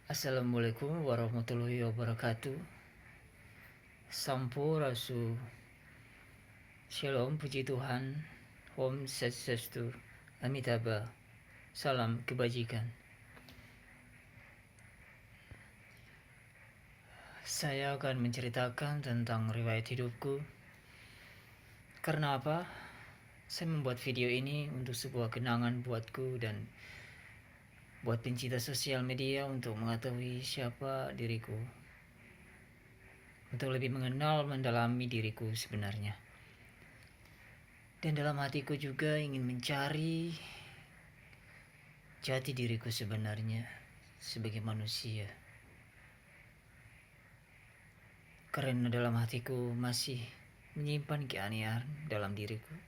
Assalamualaikum warahmatullahi wabarakatuh. Sampurasu. Shalom, puji Tuhan. Om Swastiastu. Amitabha. Salam kebajikan. Saya akan menceritakan tentang riwayat hidupku. Karena apa? Saya membuat video ini untuk sebuah kenangan buatku dan buat pencinta sosial media untuk mengetahui siapa diriku. Untuk lebih mengenal, mendalami diriku sebenarnya. Dan dalam hatiku juga ingin mencari jati diriku sebenarnya sebagai manusia. Karena dalam hatiku masih menyimpan keanehan dalam diriku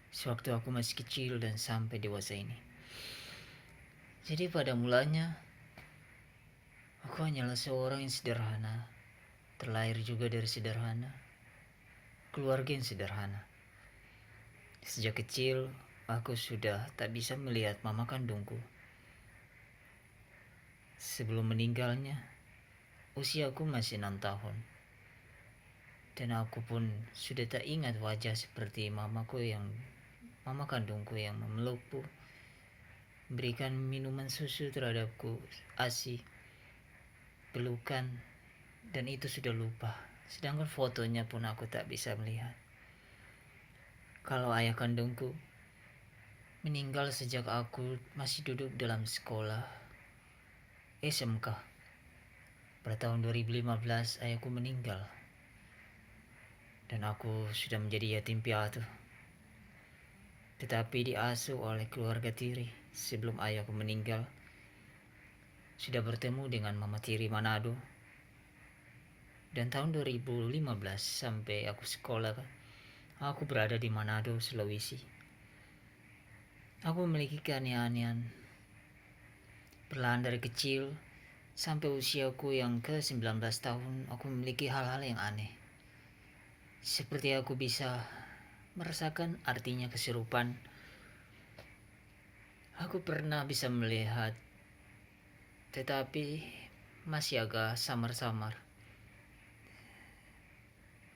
sewaktu aku masih kecil dan sampai dewasa ini. Jadi pada mulanya aku hanyalah seorang yang sederhana, terlahir juga dari sederhana, keluarga yang sederhana. Sejak kecil aku sudah tak bisa melihat mama kandungku. Sebelum meninggalnya, usiaku masih 6 tahun. Dan aku pun sudah tak ingat wajah seperti mama kandungku yang memelukku, berikan minuman susu terhadapku, ASI, pelukan, dan itu sudah lupa. Sedangkan fotonya pun aku tak bisa melihat. Kalau ayah kandungku meninggal sejak aku masih duduk dalam sekolah SMK. Pada tahun 2015 ayahku meninggal. Dan aku sudah menjadi yatim piatu. Tetapi diasuh oleh keluarga tiri sebelum ayahku meninggal. Sudah bertemu dengan mama tiri Manado. Dan tahun 2015 sampai aku sekolah, aku berada di Manado, Sulawesi. Aku memiliki keanehan perlahan dari kecil sampai usiaku yang ke-19 tahun, aku memiliki hal-hal yang aneh. Seperti aku bisa merasakan artinya kesurupan. Aku pernah bisa melihat, tetapi masih agak samar-samar.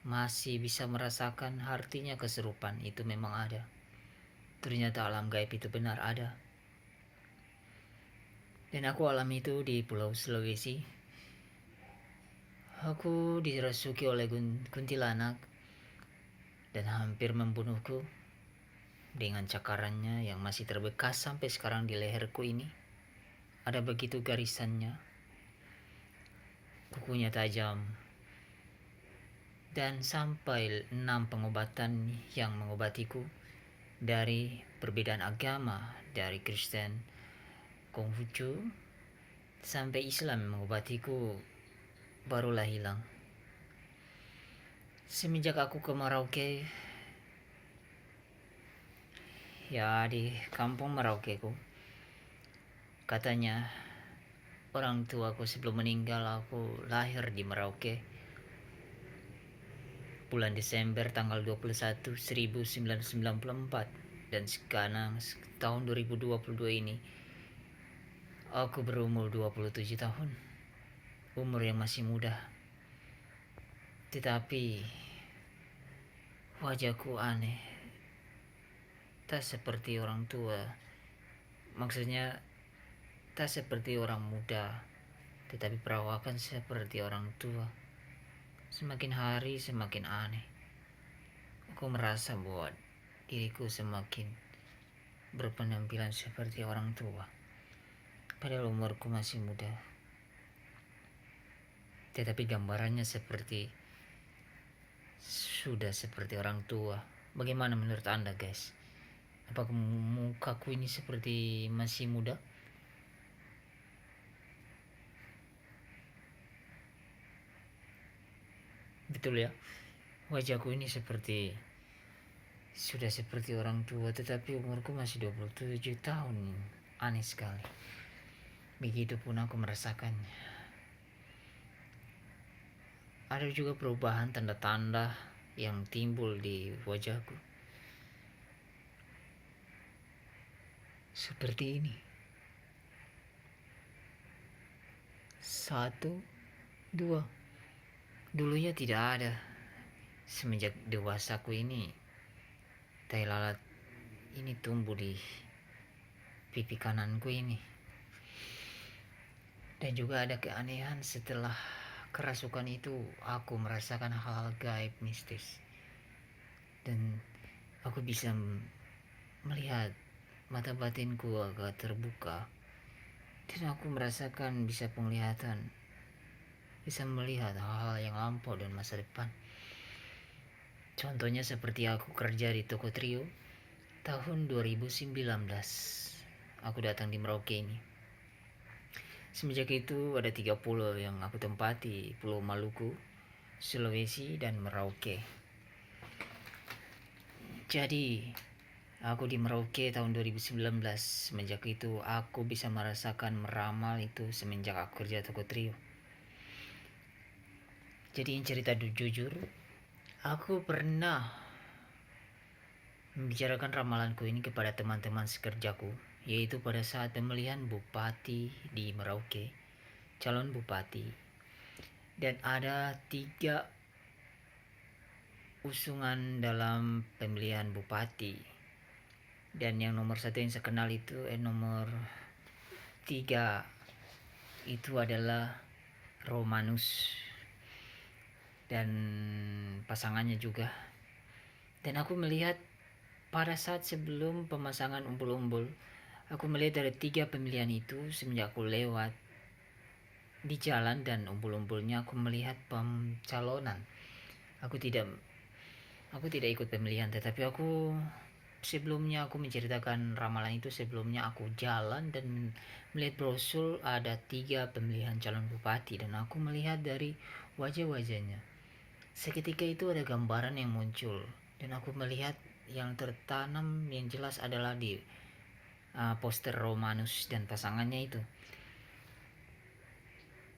Masih bisa merasakan artinya kesurupan itu memang ada. Ternyata alam gaib itu benar ada. Dan aku alami itu di Pulau Sulawesi. Aku dirasuki oleh kuntilanak dan hampir membunuhku dengan cakarannya yang masih terbekas sampai sekarang di leherku ini. Ada begitu garisannya, kukunya tajam, dan sampai 6 pengobatan yang mengobatiku dari perbedaan agama, dari Kristen, Konghucu, sampai Islam mengobatiku barulah hilang. Semenjak aku ke Merauke, ya di kampung Meraukeku, katanya orang tuaku sebelum meninggal, aku lahir di Merauke bulan Desember tanggal 21 1994, dan sekarang tahun 2022 ini aku berumur 27 tahun. Umur yang masih muda. Tetapi wajahku aneh. Tak seperti orang tua. Maksudnya tak seperti orang muda, tetapi perawakan seperti orang tua. Semakin hari semakin aneh. Aku merasa bahwa diriku semakin berpenampilan seperti orang tua, padahal umurku masih muda. Tetapi gambarannya sudah seperti orang tua. Bagaimana menurut Anda, guys? Apakah mukaku ini seperti masih muda? Betul ya, wajahku ini sudah seperti orang tua, tetapi umurku masih 27 tahun. Aneh sekali. Begitupun aku merasakannya. Ada juga perubahan tanda-tanda yang timbul di wajahku. Seperti ini. Satu, dua. Dulunya tidak ada. Semenjak dewasaku ini, tai lalat ini tumbuh di pipi kananku ini. Dan juga ada keanehan setelah kerasukan itu, aku merasakan hal-hal gaib mistis. Dan aku bisa melihat mata batinku agak terbuka. Dan aku merasakan bisa penglihatan, bisa melihat hal-hal yang lampau dan masa depan. Contohnya seperti aku kerja di toko trio tahun 2019. Aku datang di Merauke ini. Semenjak itu ada 3 pulau yang aku tempati, Pulau Maluku, Sulawesi, dan Merauke. Jadi, aku di Merauke tahun 2019. Semenjak itu aku bisa merasakan meramal itu semenjak aku kerja toko trio. Jadi cerita jujur, aku pernah membicarakan ramalanku ini kepada teman-teman sekerjaku, yaitu pada saat pemilihan bupati di Merauke, calon bupati. Dan ada 3 usungan dalam pemilihan bupati. Dan yang nomor 1 yang saya kenal itu nomor 3 itu adalah Romanus dan pasangannya juga. Dan aku melihat pada saat sebelum pemasangan umbul-umbul, aku melihat dari 3 pemilihan itu semenjak aku lewat di jalan dan umbul-umbulnya aku melihat pencalonan. Aku tidak ikut pemilihan, tetapi sebelumnya aku menceritakan ramalan itu. Sebelumnya aku jalan dan melihat brosur ada 3 pemilihan calon bupati, dan aku melihat dari wajah-wajahnya. Seketika itu ada gambaran yang muncul, dan aku melihat yang tertanam yang jelas adalah di poster Romanus dan pasangannya itu.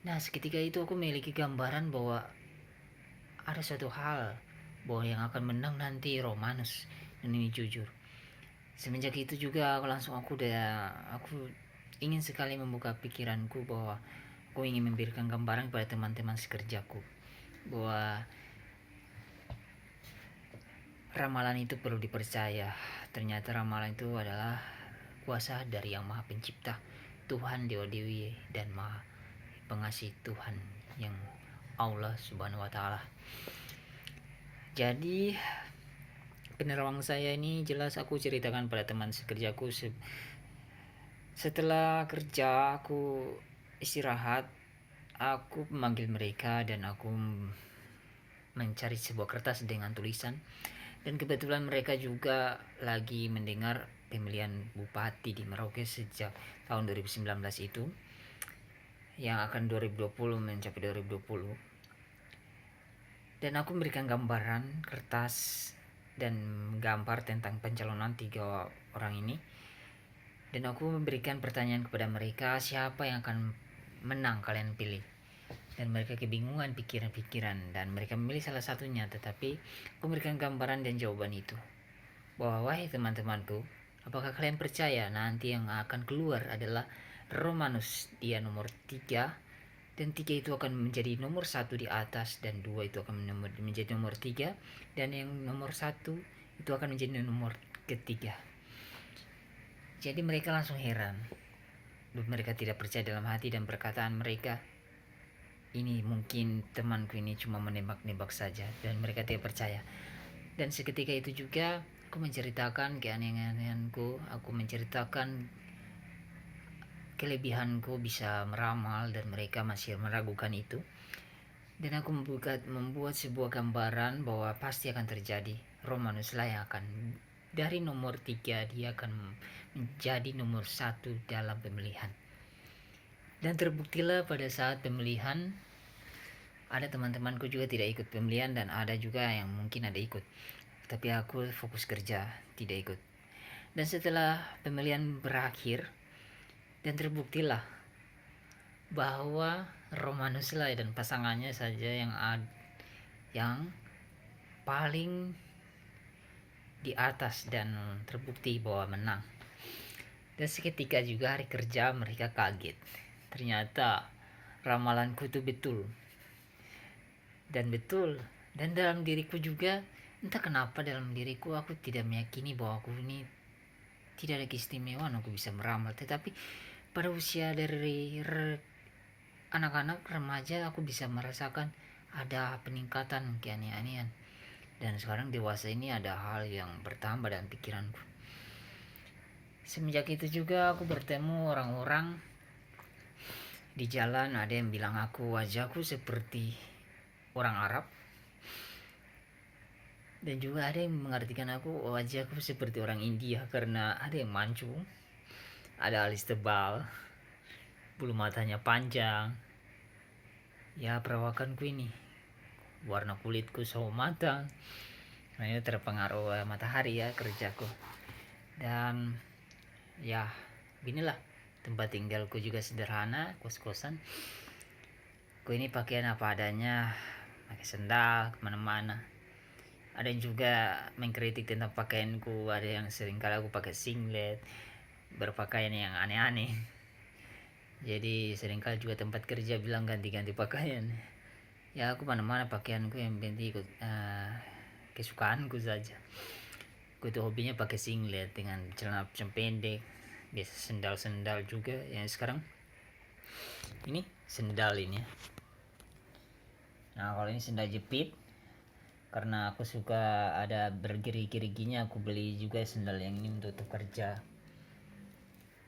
Nah, seketika itu aku memiliki gambaran bahwa ada suatu hal bahwa yang akan menang nanti Romanus, dan ini jujur. Semenjak itu juga aku ingin sekali membuka pikiranku bahwa aku ingin memberikan gambaran kepada teman-teman sekerjaku bahwa ramalan itu perlu dipercaya. Ternyata ramalan itu adalah kuasa dari Yang Maha Pencipta, Tuhan Dewa Dewi dan Maha Pengasih Tuhan yang Allah Subhanahu wa Ta'ala. Jadi penerawang saya ini jelas aku ceritakan pada teman sekerjaku. Setelah kerja aku istirahat, aku memanggil mereka dan aku mencari sebuah kertas dengan tulisan. Dan kebetulan mereka juga lagi mendengar pemilihan bupati di Merauke sejak tahun 2019 itu, yang akan 2020 mencapai 2020. Dan aku memberikan gambaran kertas dan gambar tentang pencalonan 3 orang ini. Dan aku memberikan pertanyaan kepada mereka, siapa yang akan menang kalian pilih. Dan mereka kebingungan pikiran-pikiran, dan mereka memilih salah satunya. Tetapi aku memberikan gambaran dan jawaban itu, bahwa wahai teman-temanku, apakah kalian percaya nanti yang akan keluar adalah Romanus, dia nomor 3, dan 3 itu akan menjadi nomor 1 di atas, dan 2 itu akan menjadi nomor 3, dan yang nomor 1 itu akan menjadi nomor ketiga. Jadi mereka langsung heran. Mereka tidak percaya dalam hati, dan perkataan mereka, ini mungkin temanku ini cuma menembak-nembak saja, dan mereka tidak percaya. Dan seketika itu juga aku menceritakan keanehanku, aku menceritakan kelebihanku bisa meramal, dan mereka masih meragukan itu. Dan aku membuat sebuah gambaran bahwa pasti akan terjadi. Romanus lah yang akan dari nomor 3, dia akan menjadi nomor 1 dalam pemilihan. Dan terbuktilah pada saat pemilihan, ada teman-temanku juga tidak ikut pemilihan, dan ada juga yang mungkin ada ikut. Tapi aku fokus kerja, tidak ikut. Dan setelah pemilihan berakhir, dan terbuktilah bahwa Romanus lah dan pasangannya saja yang paling di atas, dan terbukti bahwa menang. Dan seketika juga hari kerja mereka kaget. Ternyata ramalanku itu betul. Dan dalam diriku juga, entah kenapa dalam diriku aku tidak meyakini bahwa aku ini tidak ada keistimewaan aku bisa meramal. Tetapi pada usia dari anak-anak remaja aku bisa merasakan ada peningkatan keanehan. Dan sekarang dewasa ini ada hal yang bertambah dalam pikiranku. Semenjak itu juga aku bertemu orang-orang di jalan, ada yang bilang aku wajahku seperti orang Arab, dan juga ada yang mengartikan aku wajahku seperti orang India karena ada yang mancung, ada alis tebal, bulu matanya panjang. Ya, perawakanku ini, warna kulitku sawo matang, nah, ini terpengaruh matahari ya kerjaku. Dan ya beginilah, tempat tinggalku juga sederhana, kos-kosan. Aku ini pakaian apa adanya, pakai sendal kemana-mana. Ada yang juga mengkritik tentang pakaianku, ada yang sering kali aku pakai singlet, berpakaian yang aneh-aneh. Jadi seringkali juga tempat kerja bilang ganti-ganti pakaian. Ya, aku mana-mana pakaianku yang penting ikut kesukaanku saja. Aku itu hobinya pakai singlet dengan celana pendek, biasa sendal-sendal juga. Yang sekarang ini sendal ini. Nah, kalau ini sendal jepit, karena aku suka ada bergerigi-geriginya, aku beli juga sendal yang ini untuk kerja.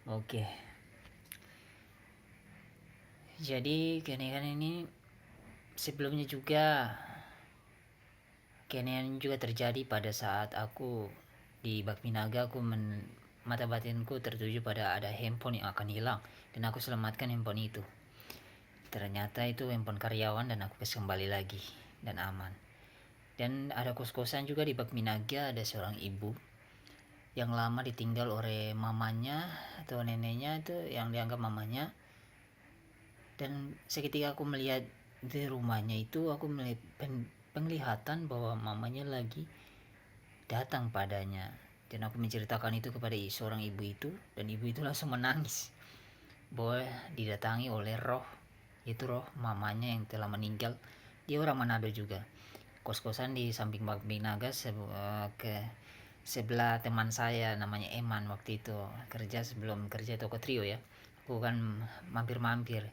Oke. Jadi keanehan ini sebelumnya juga, keanehan juga terjadi pada saat aku di Bakminaga. Mata batinku tertuju pada ada handphone yang akan hilang, dan aku selamatkan handphone itu. Ternyata itu handphone karyawan dan aku kasih kembali lagi dan aman. Dan ada kos-kosan juga di Bakminaga, ada seorang ibu yang lama ditinggal oleh mamanya atau neneknya, itu yang dianggap mamanya. Dan seketika aku melihat di rumahnya itu, aku melihat penglihatan bahwa mamanya lagi datang padanya. Dan aku menceritakan itu kepada seorang ibu itu, dan ibu itu langsung menangis bahwa didatangi oleh roh, itu roh mamanya yang telah meninggal. Dia orang Manado juga. Kos-kosan di samping Bakminaga, ke sebelah teman saya namanya Eman waktu itu kerja, sebelum kerja toko trio ya. Aku kan mampir-mampir,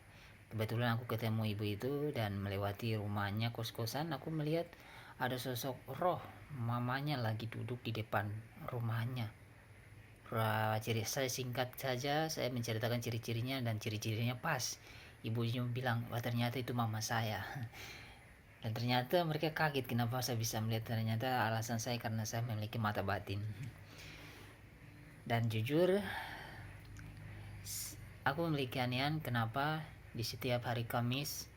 kebetulan aku ketemu ibu itu dan melewati rumahnya kos-kosan. Aku melihat ada sosok roh mamanya lagi duduk di depan rumahnya. Ciri saya singkat saja, saya menceritakan ciri-cirinya, dan ciri-cirinya pas. Ibunya bilang, wah ternyata itu mama saya. Dan ternyata mereka kaget kenapa saya bisa melihat. Ternyata alasan saya karena saya memiliki mata batin. Dan jujur, aku memiliki keanehan kenapa di setiap hari Kamis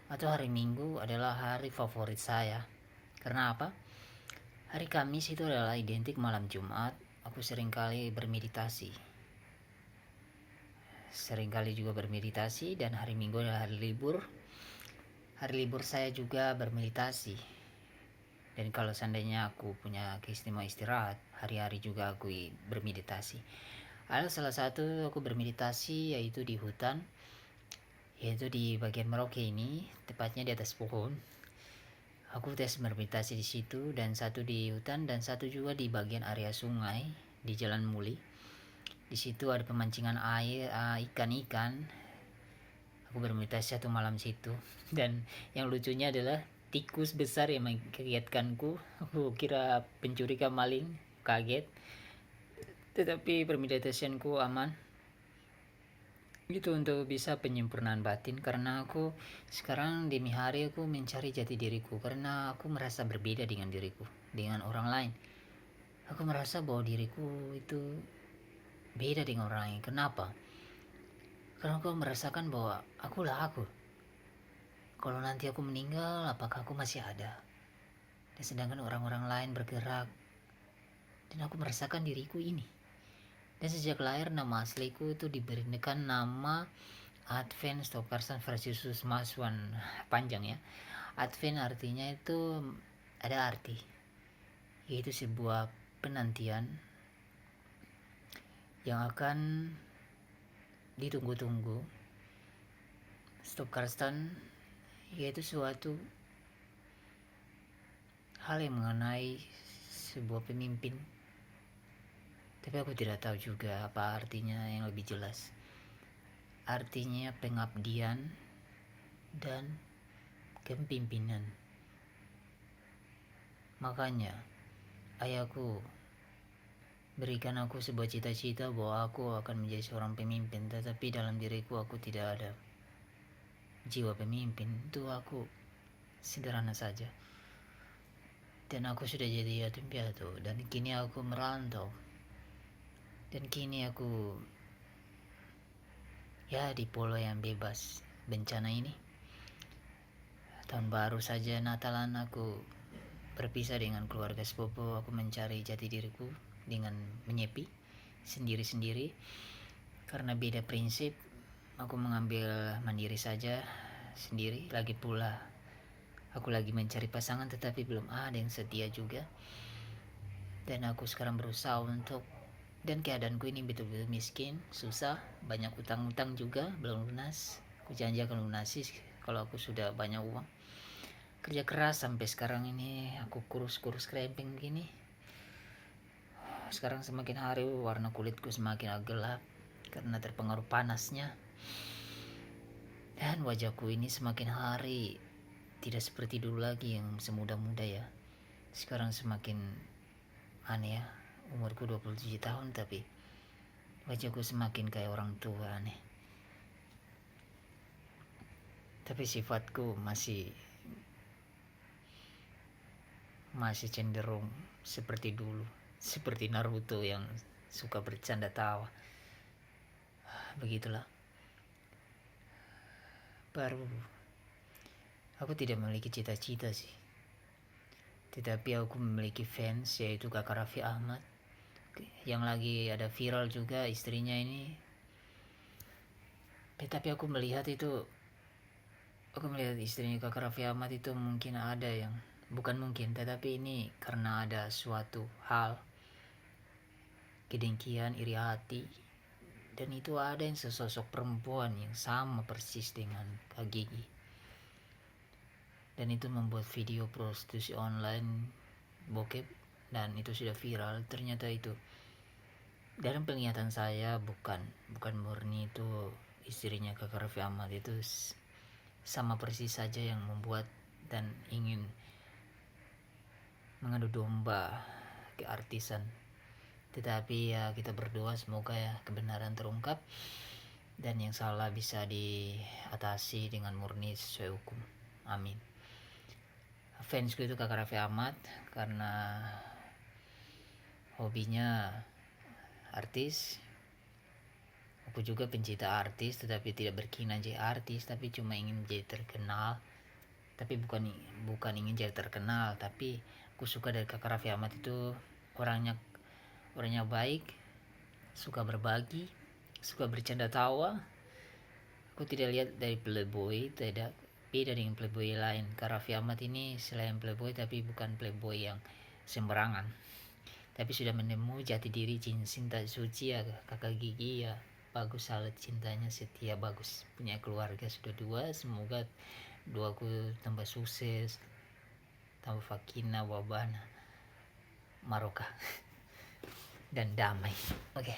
atau hari Minggu adalah hari favorit saya. Karena apa? Hari Kamis itu adalah identik malam Jumat. Aku seringkali bermeditasi. Dan hari Minggu adalah hari libur. Hari libur saya juga bermeditasi. Dan kalau seandainya aku punya keistimewaan istirahat, hari-hari juga aku bermeditasi. Ada salah satu aku bermeditasi yaitu di hutan, yaitu di bagian Merauke ini, tepatnya di atas pohon. Aku bermeditasi di situ, dan satu di hutan dan satu juga di bagian area sungai di Jalan Muli. Di situ ada pemancingan air, ikan-ikan. Aku bermeditasi satu malam situ, dan yang lucunya adalah tikus besar yang mengagetkanku. Aku kira pencuri ke maling, kaget. Tetapi permeditasianku aman. Itu untuk bisa penyempurnaan batin, karena aku sekarang demi hari aku mencari jati diriku, karena aku merasa berbeda dengan diriku, dengan orang lain. Aku merasa bahwa diriku itu beda dengan orang lain. Kenapa? Karena aku merasakan bahwa akulah aku. Kalau nanti aku meninggal, apakah aku masih ada? Dan sedangkan orang-orang lain bergerak, dan aku merasakan diriku ini. Dan sejak lahir nama asliku itu diberikan nama Advent Stokarsan Frasius Maswan, panjang ya. Advent artinya itu ada arti, yaitu sebuah penantian yang akan ditunggu-tunggu Stop Karstan yaitu suatu hal yang mengenai sebuah pemimpin, tapi aku tidak tahu juga apa artinya yang lebih jelas. Artinya pengabdian dan kepemimpinan. Makanya ayahku berikan aku sebuah cita-cita bahwa aku akan menjadi seorang pemimpin, tetapi dalam diriku aku tidak ada jiwa pemimpin. Itu aku sederhana saja. Dan aku sudah jadi yatim piatu, dan kini aku merantau. Dan kini aku di pulau yang bebas bencana ini. Tahun baru saja Natalan aku berpisah dengan keluarga sepupu. Aku mencari jati diriku dengan menyepi sendiri-sendiri. Karena beda prinsip, aku mengambil mandiri saja sendiri. Lagi pula aku lagi mencari pasangan, tetapi belum ada yang setia juga. Dan aku sekarang berusaha dan keadaanku ini betul-betul miskin, susah, banyak utang-utang juga belum lunas. Aku janji akan lunasi kalau aku sudah banyak uang. Kerja keras sampai sekarang ini aku kurus kremping begini. Sekarang semakin hari warna kulitku semakin agak gelap karena terpengaruh panasnya. Dan wajahku ini semakin hari tidak seperti dulu lagi yang semuda-muda ya. Sekarang semakin aneh ya. Umurku 27 tahun tapi wajahku semakin kayak orang tua, aneh. Tapi sifatku masih cenderung seperti dulu, seperti Naruto yang suka bercanda tawa. Begitulah. Baru aku tidak memiliki cita-cita sih, tetapi aku memiliki fans, yaitu Kakak Raffi Ahmad, yang lagi ada viral juga istrinya ini. Tetapi aku melihat istrinya Kakak Raffi Ahmad itu mungkin ada yang bukan mungkin, tetapi ini karena ada suatu hal kedengkian, iri hati, dan itu ada yang sesosok perempuan yang sama persis dengan Kak Gigi, dan itu membuat video prostitusi online bokep, dan itu sudah viral. Ternyata itu dalam penglihatan saya bukan murni itu istrinya Kakak Raffi Ahmad. Itu sama persis saja yang membuat dan ingin mengadu domba keartisan. Tetapi ya kita berdoa semoga ya kebenaran terungkap dan yang salah bisa diatasi dengan murni sesuai hukum. Amin. Fansku itu Kakak Raffi Ahmad karena hobinya artis. Aku juga pencinta artis, tetapi tidak berkeinginan jadi artis, tapi cuma ingin menjadi terkenal. Tapi bukan ingin jadi terkenal, tapi aku suka dari Kakak Raffi Ahmad itu orangnya baik, suka berbagi, suka bercanda tawa. Aku tidak lihat dari playboy, tidak beda dengan playboy lain. Kakak Raffi Ahmad ini selain playboy tapi bukan playboy yang sembarangan, tapi sudah menemui jati diri, cinta suci ya. Kakak Gigi ya bagus, salut cintanya, setia, bagus, punya keluarga sudah 2. Semoga doaku tambah sukses, tambah fakina, wabana, maroka dan damai. Oke.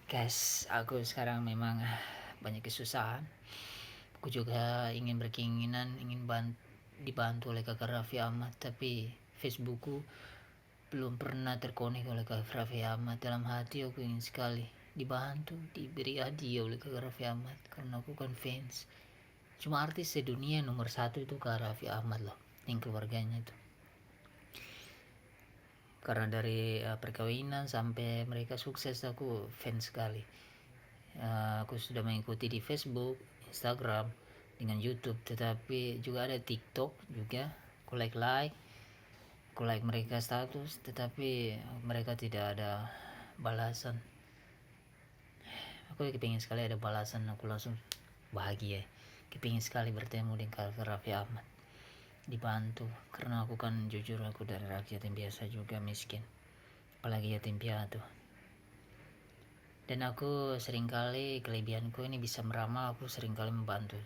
Guys, aku sekarang memang banyak kesusahan. Aku juga ingin berkeinginan dibantu oleh Kakak Raffi Ahmad, tapi Facebookku belum pernah terkonek oleh Kakak Raffi Ahmad. Dalam hati aku ingin sekali dibantu, diberi hadiah oleh Kakak Raffi Ahmad karena aku kan fans. Cuma artis sedunia nomor 1 itu Kakak Raffi Ahmad loh, yang keluarganya itu. Karena dari perkawinan sampai mereka sukses aku fans sekali. Aku sudah mengikuti di Facebook, Instagram, dengan YouTube, tetapi juga ada TikTok juga. Aku like mereka status, tetapi mereka tidak ada balasan. Aku kepingin sekali ada balasan, aku langsung bahagia. Kepingin sekali bertemu dengan Kakak Raffi Ahmad, dibantu, karena aku kan jujur aku dari rakyat yang biasa juga, miskin, apalagi yatim piatu. Dan aku seringkali, kelebihanku ini bisa meramal, aku seringkali membantu,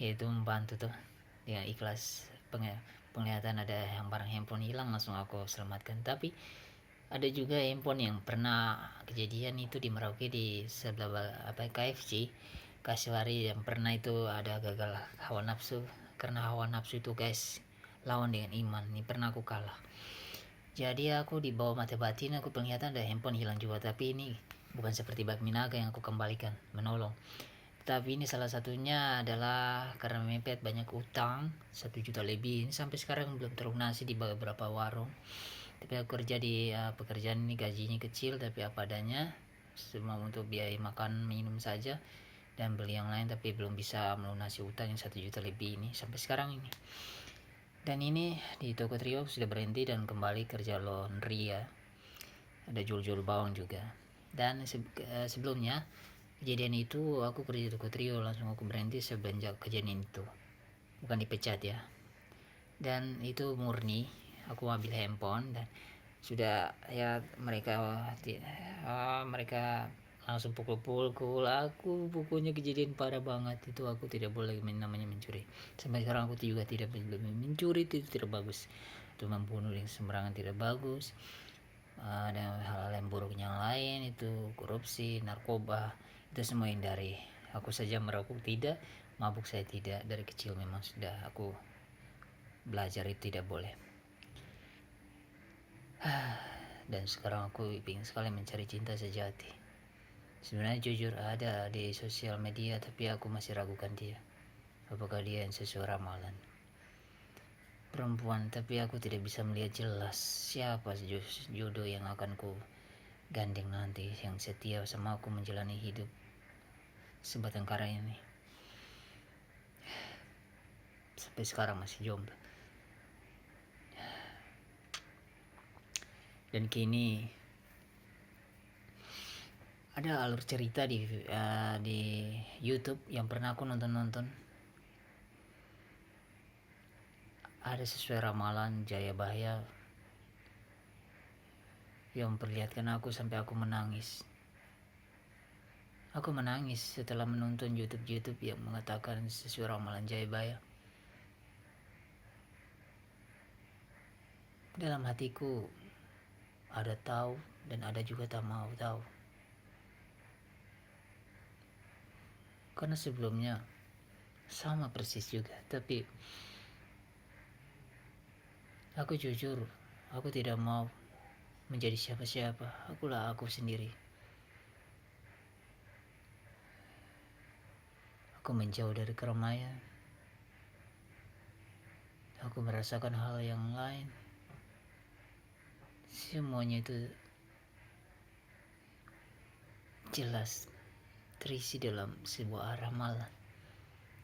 yaitu membantu tuh dengan ikhlas. Penglihatan ada yang barang handphone hilang, langsung aku selamatkan. Tapi ada juga handphone yang pernah kejadian itu di Merauke, di sebelah KFC Kasiwari, yang pernah itu ada gagal hawa nafsu. Karena hawa nafsu itu guys, lawan dengan iman. Ini pernah aku kalah. Jadi aku di bawah mata batin, aku penglihatan ada handphone hilang juga. Tapi ini bukan seperti Bak Minaga yang aku kembalikan, menolong. Tapi ini salah satunya adalah karena mepet banyak utang 1 juta lebih. Ini sampai sekarang belum terlunasi di beberapa warung. Tapi aku kerja di pekerjaan ini gajinya kecil tapi apa adanya, semua untuk biaya makan minum saja dan beli yang lain, tapi belum bisa melunasi utang yang 1 juta lebih ini sampai sekarang ini. Dan ini di toko Trio sudah berhenti dan kembali kerja laundry ya, ada jual-jual bawang juga. Dan sebelumnya kejadian itu aku kerja di toko Trio, langsung aku berhenti semenjak kejadian itu, bukan dipecat ya. Dan itu murni aku ambil handphone dan sudah ya, mereka langsung pukul aku. Pokoknya kejadian parah banget itu. Aku tidak boleh namanya mencuri. Sampai sekarang aku juga tidak boleh mencuri, itu tidak bagus. Itu membunuh yang sembarangan tidak bagus. Dan hal-hal yang buruk yang lain itu korupsi, narkoba, itu semua hindari. Aku saja merokok tidak, mabuk saya tidak. Dari kecil memang sudah aku belajar itu tidak boleh. Dan sekarang aku ingin sekali mencari cinta sejati. Sebenarnya jujur ada di sosial media, tapi aku masih ragukan dia. Apakah dia yang sesuai ramalan? Perempuan, tapi aku tidak bisa melihat jelas siapa jodoh yang akan ku gandeng nanti, yang setia sama aku menjalani hidup sebatang kara ini. Sampai sekarang masih jomblo. Dan kini ada alur cerita di YouTube yang pernah aku nonton. Ada sesuai ramalan Jayabaya yang memperlihatkan aku sampai aku menangis. Aku menangis setelah menonton YouTube yang mengatakan sesuai ramalan Jayabaya. Dalam hatiku ada tahu dan ada juga tak mau tahu. Karena sebelumnya sama persis juga, tapi aku jujur, aku tidak mau menjadi siapa-siapa. Akulah aku sendiri. Aku menjauh dari keramaian. Aku merasakan hal yang lain. Semuanya itu jelas terisi dalam sebuah ramalan.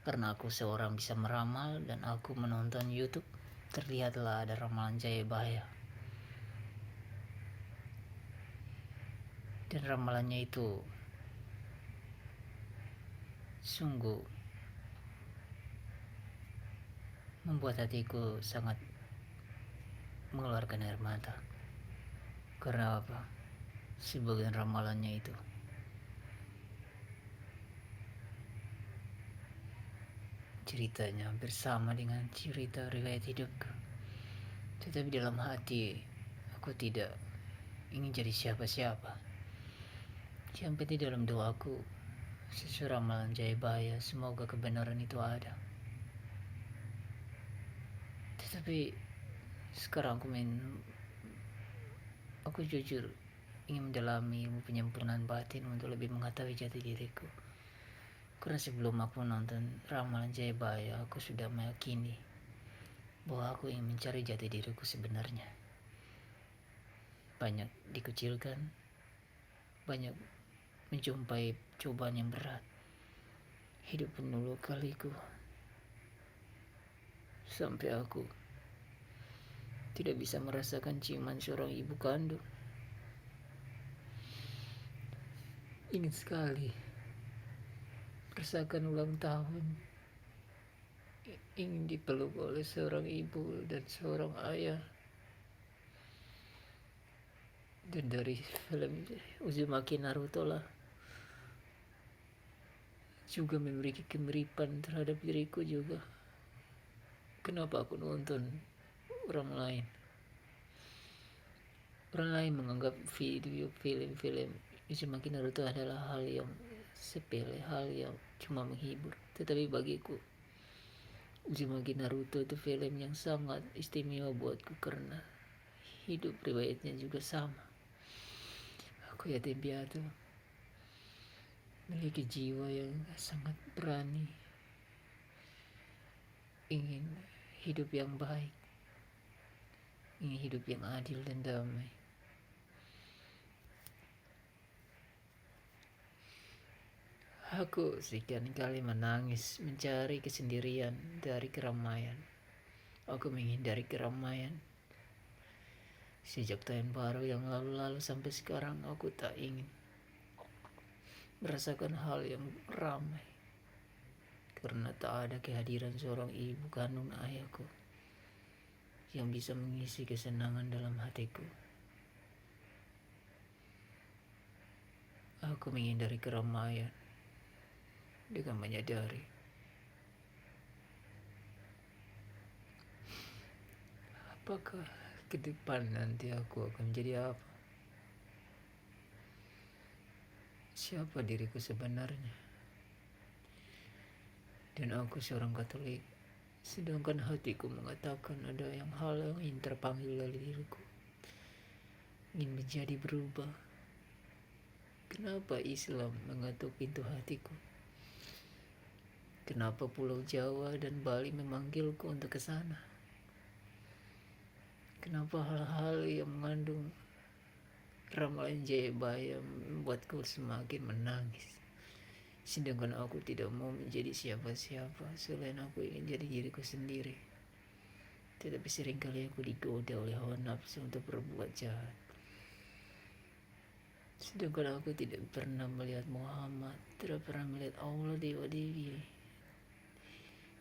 Karena aku seorang bisa meramal dan aku menonton YouTube, terlihatlah ada ramalan Jayabaya. Dan ramalannya itu sungguh membuat hatiku sangat mengeluarkan air mata. Karena apa? Sebagian ramalannya itu ceritanya hampir sama dengan cerita riwayat hidupku. Tetapi dalam hati aku tidak ingin jadi siapa-siapa. Yang penting dalam doaku sesuai ramalan Jayabaya, semoga kebenaran itu ada. Tetapi sekarang aku jujur ingin mendalami ilmu penyempurnaan batin untuk lebih mengetahui jati diriku. Karena sebelum aku nonton ramalan Jayabaya, aku sudah meyakini bahwa aku ingin mencari jati diriku sebenarnya. Banyak dikucilkan, banyak menjumpai cobaan yang berat, hidup penuh luka-liku, sampai aku tidak bisa merasakan ciuman seorang ibu kandung. Ingin sekali merasakan ulang tahun, ingin dipeluk oleh seorang ibu dan seorang ayah. Dan dari film Uzumaki Naruto lah juga memiliki kemiripan terhadap diriku juga. Kenapa aku nonton orang lain? Orang lain menganggap video film-film Uzumaki Naruto adalah hal yang sepele, hal yang cuma menghibur. Tetapi bagiku Uzumaki Naruto itu film yang sangat istimewa buatku karena hidup riwayatnya juga sama. Aku yatim piatu, memiliki jiwa yang sangat berani, ingin hidup yang baik, ingin hidup yang adil dan damai. Aku sekian kali menangis mencari kesendirian dari keramaian. Aku menghindari keramaian. Sejak tahun baru yang lalu-lalu sampai sekarang aku tak ingin merasakan hal yang ramai. Karena tak ada kehadiran seorang ibu kandung ayahku yang bisa mengisi kesenangan dalam hatiku. Aku menghindari keramaian dengan menyadari apakah ke depan nanti aku akan menjadi apa? Siapa diriku sebenarnya? Dan aku seorang Katolik, sedangkan hatiku mengatakan ada hal yang ingin terpanggil dari diriku, ingin menjadi berubah. Kenapa Islam mengetuk pintu hatiku? Kenapa Pulau Jawa dan Bali memanggilku untuk ke sana? Kenapa hal-hal yang mengandung ramalan Jayabaya membuatku semakin menangis? Sedangkan aku tidak mau menjadi siapa-siapa selain aku ingin jadi diriku sendiri. Tetapi seringkali aku digoda oleh hawa nafsu untuk berbuat jahat. Sedangkan aku tidak pernah melihat Muhammad, tidak pernah melihat Allah dewa-dewi.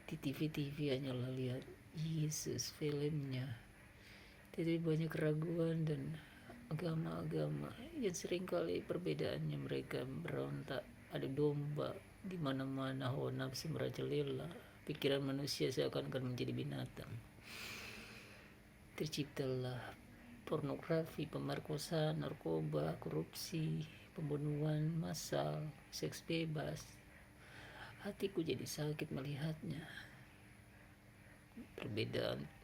Di TV-TV hanyalah lihat Yesus filmnya. Jadi banyak keraguan dan agama-agama yang seringkali perbedaannya mereka berontak, ada domba di mana-mana, hawa nafsu merajalela, pikiran manusia seakan-akan menjadi binatang. Terciptalah pornografi, pemerkosaan, narkoba, korupsi, pembunuhan massal, seks bebas. Hatiku jadi sakit melihatnya. Perbedaan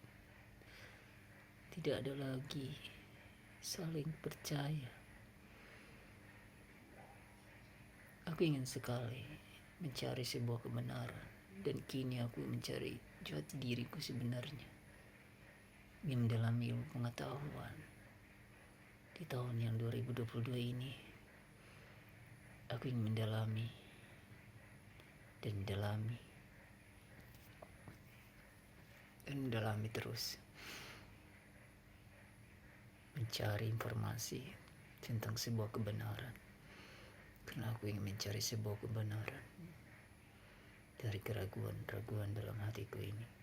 tidak ada lagi, saling percaya. Aku ingin sekali mencari sebuah kebenaran, dan kini aku mencari jati diriku sebenarnya. Ingin mendalami ilmu pengetahuan di tahun yang 2022 ini. Aku ingin mendalami dan mendalami terus, mencari informasi tentang sebuah kebenaran. Karena aku ingin mencari sebuah kebenaran dari keraguan-raguan dalam hatiku ini.